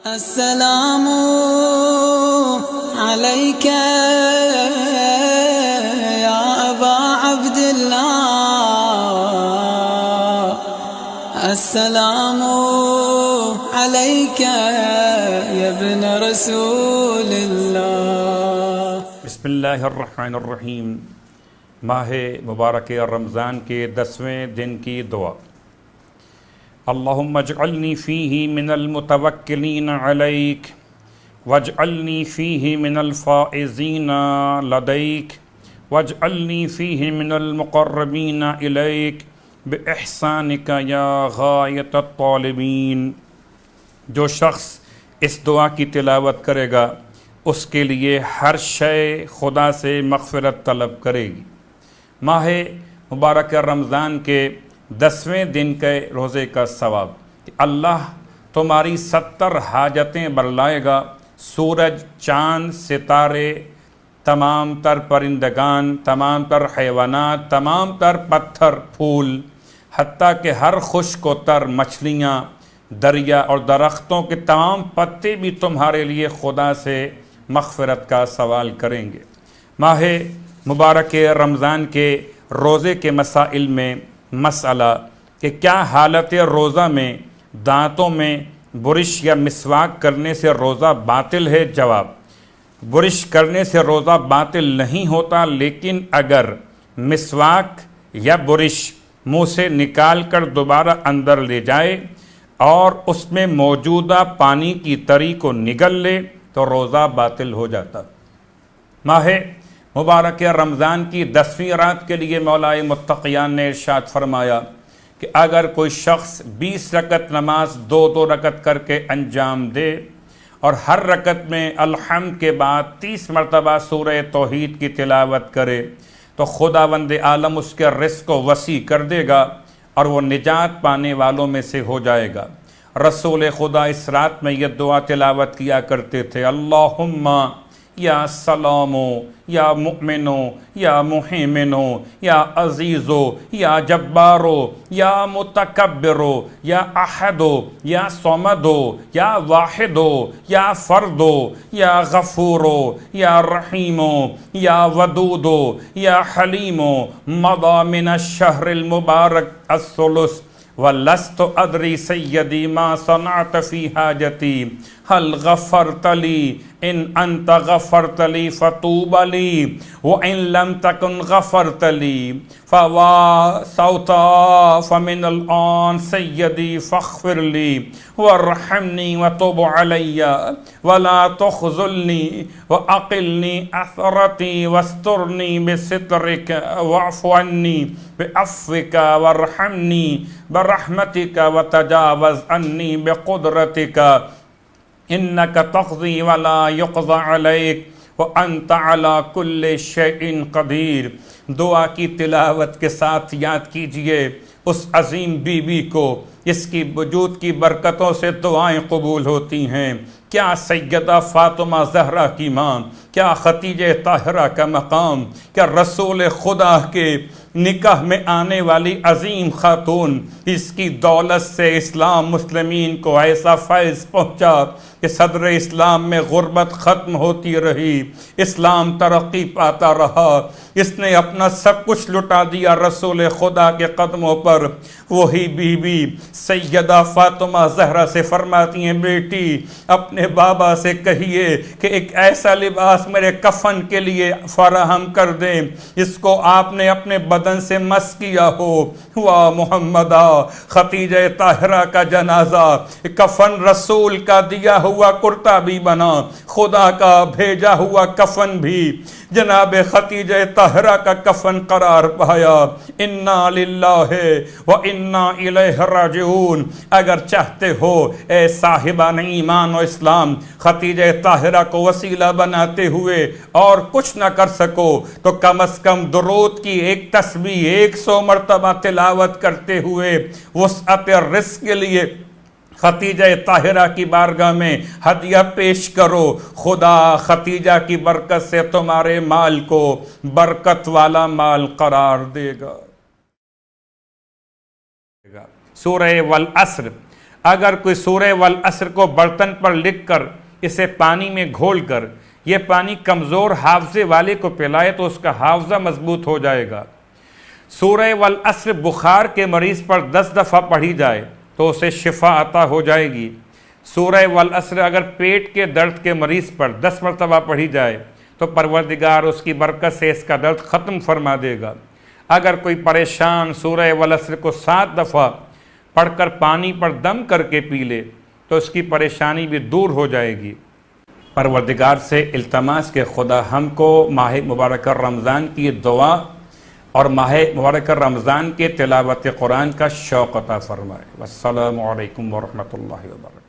السلام عليك يا أبا عبد الله، السلام عليك يا ابن رسول الله۔ بسم اللہ الرحمن الرحیم۔ ماہ مبارک رمضان کے 10ویں دن کی دعا۔ اللہم اجعلنی فیہ من المتوکلین علیک واجعلنی فیہ من الفائزین لدیک واجعلنی فیہ من المقربین الیک باحسانک یا غایۃ الطالبین۔ جو شخص اس دعا کی تلاوت کرے گا اس کے لیے ہر شے خدا سے مغفرت طلب کرے گی۔ ماہ مبارک رمضان کے 10ویں دن کے روزے کا ثواب کہ اللہ تمہاری 70 حاجتیں برلائے گا۔ سورج، چاند، ستارے، تمام تر پرندگان، تمام تر حیوانات، تمام تر پتھر، پھول، حتیٰ کہ ہر خشک و تر مچھلیاں، دریا اور درختوں کے تمام پتے بھی تمہارے لیے خدا سے مغفرت کا سوال کریں گے۔ ماہ مبارک رمضان کے روزے کے مسائل میں مسئلہ کہ کیا حالت روزہ میں دانتوں میں برش یا مسواک کرنے سے روزہ باطل ہے؟ جواب: برش کرنے سے روزہ باطل نہیں ہوتا، لیکن اگر مسواک یا برش منہ سے نکال کر دوبارہ اندر لے جائے اور اس میں موجودہ پانی کی تری کو نگل لے تو روزہ باطل ہو جاتا۔ ماہ مبارک رمضان کی 10ویں رات کے لیے مولا متقیان نے ارشاد فرمایا کہ اگر کوئی شخص 20 رکعت نماز 2 رکعت کر کے انجام دے اور ہر رکعت میں الحمد کے بعد 30 مرتبہ سورہ توحید کی تلاوت کرے تو خداوند عالم اس کے رزق کو وسیع کر دے گا اور وہ نجات پانے والوں میں سے ہو جائے گا۔ رسول خدا اس رات میں یہ دعا تلاوت کیا کرتے تھے: اللہم یا سلامو یا مؤمنو یا محیمنو یا عزیزو یا جبارو یا متکبرو یا احدو یا صمدو یا واحدو یا فردو یا غفورو یا رحیمو یا ودودو یا حلیمو مضى من الشہر المبارک الثلث وَلَسْتُ أَدْرِي سَيَّدِي مَا صَنَعْتَ فِي حَاجَتِي هَلْ غَفَرْتَ لِي إِنْ أَنْتَ غَفَرْتَ لِي فَطُوبَ لِي وَإِنْ لَمْ تَكُنْ غَفَرْتَ لِي فَوَاسَوْتَ فَمِنَ الْآنِ سَيَّدِي فَاغْفِرْ لِي وَارْحَمْنِي وَتُبْ عَلَيَّ وَلَا تُخْزِلْنِي وَأَقِلْنِي أَثْرَتِي وَاسْتُرْنِي بِسِتْرِكَ وَاعْفُ عَنِّي بِعَفْوِكَ وَارْحَمْنِي برحمتك وتجاوز عني بقدرتك إنك تقضي ولا يقضى عليك وأنت على كل شيء قدير۔ دعا کی تلاوت کے ساتھ یاد کیجئے اس عظیم بی بی کو، اس کی وجود کی برکتوں سے دعائیں قبول ہوتی ہیں۔ کیا سیدہ فاطمہ زہرا کی ماں، کیا ختیجہ طاہرہ کا مقام، کیا رسول خدا کے نکاح میں آنے والی عظیم خاتون، اس کی دولت سے اسلام مسلمین کو ایسا فیض پہنچا کہ صدر اسلام میں غربت ختم ہوتی رہی، اسلام ترقی پاتا رہا۔ اس نے اپنا سب کچھ لٹا دیا رسول خدا کے قدموں پر۔ وہی بی بی سیدہ فاطمہ زہرا سے فرماتی ہیں: بیٹی اپنے بابا سے کہیے کہ ایک ایسا لباس میرے کفن کے لیے فراہم کر دیں اس کو آپ نے اپنے بدن سے مس کیا ہو۔ واہ محمدہ، ختیجہ طاہرہ کا جنازہ کفن رسول کا دیا ہوا کرتا بھی بنا، خدا کا بھیجا ہوا کفن بھی جناب ختیجہ طاہرہ کا کفن قرار پایا۔ انا للہ و انا الیہ راجعون۔ اگر چاہتے ہو اے صاحبان ایمان و اسلام ختیجہ طاہرہ کو وسیلہ بناتے ہوئے اور کچھ نہ کر سکو تو کم از کم درود کی ایک تسبیح 100 مرتبہ تلاوت کرتے ہوئے وسعت رزق کے لیے ختیجہ طاہرہ کی بارگاہ میں ہدیہ پیش کرو۔ خدا ختیجہ کی برکت سے تمہارے مال کو برکت والا مال قرار دے گا۔ سورہ والعصر اگر کوئی سورہ والعصر کو برتن پر لکھ کر اسے پانی میں گھول کر یہ پانی کمزور حافظے والے کو پلائے تو اس کا حافظہ مضبوط ہو جائے گا۔ سورہ والعصر بخار کے مریض پر 10 دفعہ پڑھی جائے تو اسے شفا عطا ہو جائے گی۔ سورہ والعصر اگر پیٹ کے درد کے مریض پر 10 مرتبہ پڑھی جائے تو پروردگار اس کی برکت سے اس کا درد ختم فرما دے گا۔ اگر کوئی پریشان سورہ والعصر کو 7 دفعہ پڑھ کر پانی پر دم کر کے پی لے تو اس کی پریشانی بھی دور ہو جائے گی۔ پروردگار سے التماس کہ خدا ہم کو ماہ مبارک رمضان کی دعا اور ماہ مبارک رمضان کے تلاوت قرآن کا شوق عطا فرمائے۔ والسلام علیکم ورحمۃ اللہ وبرکاتہ۔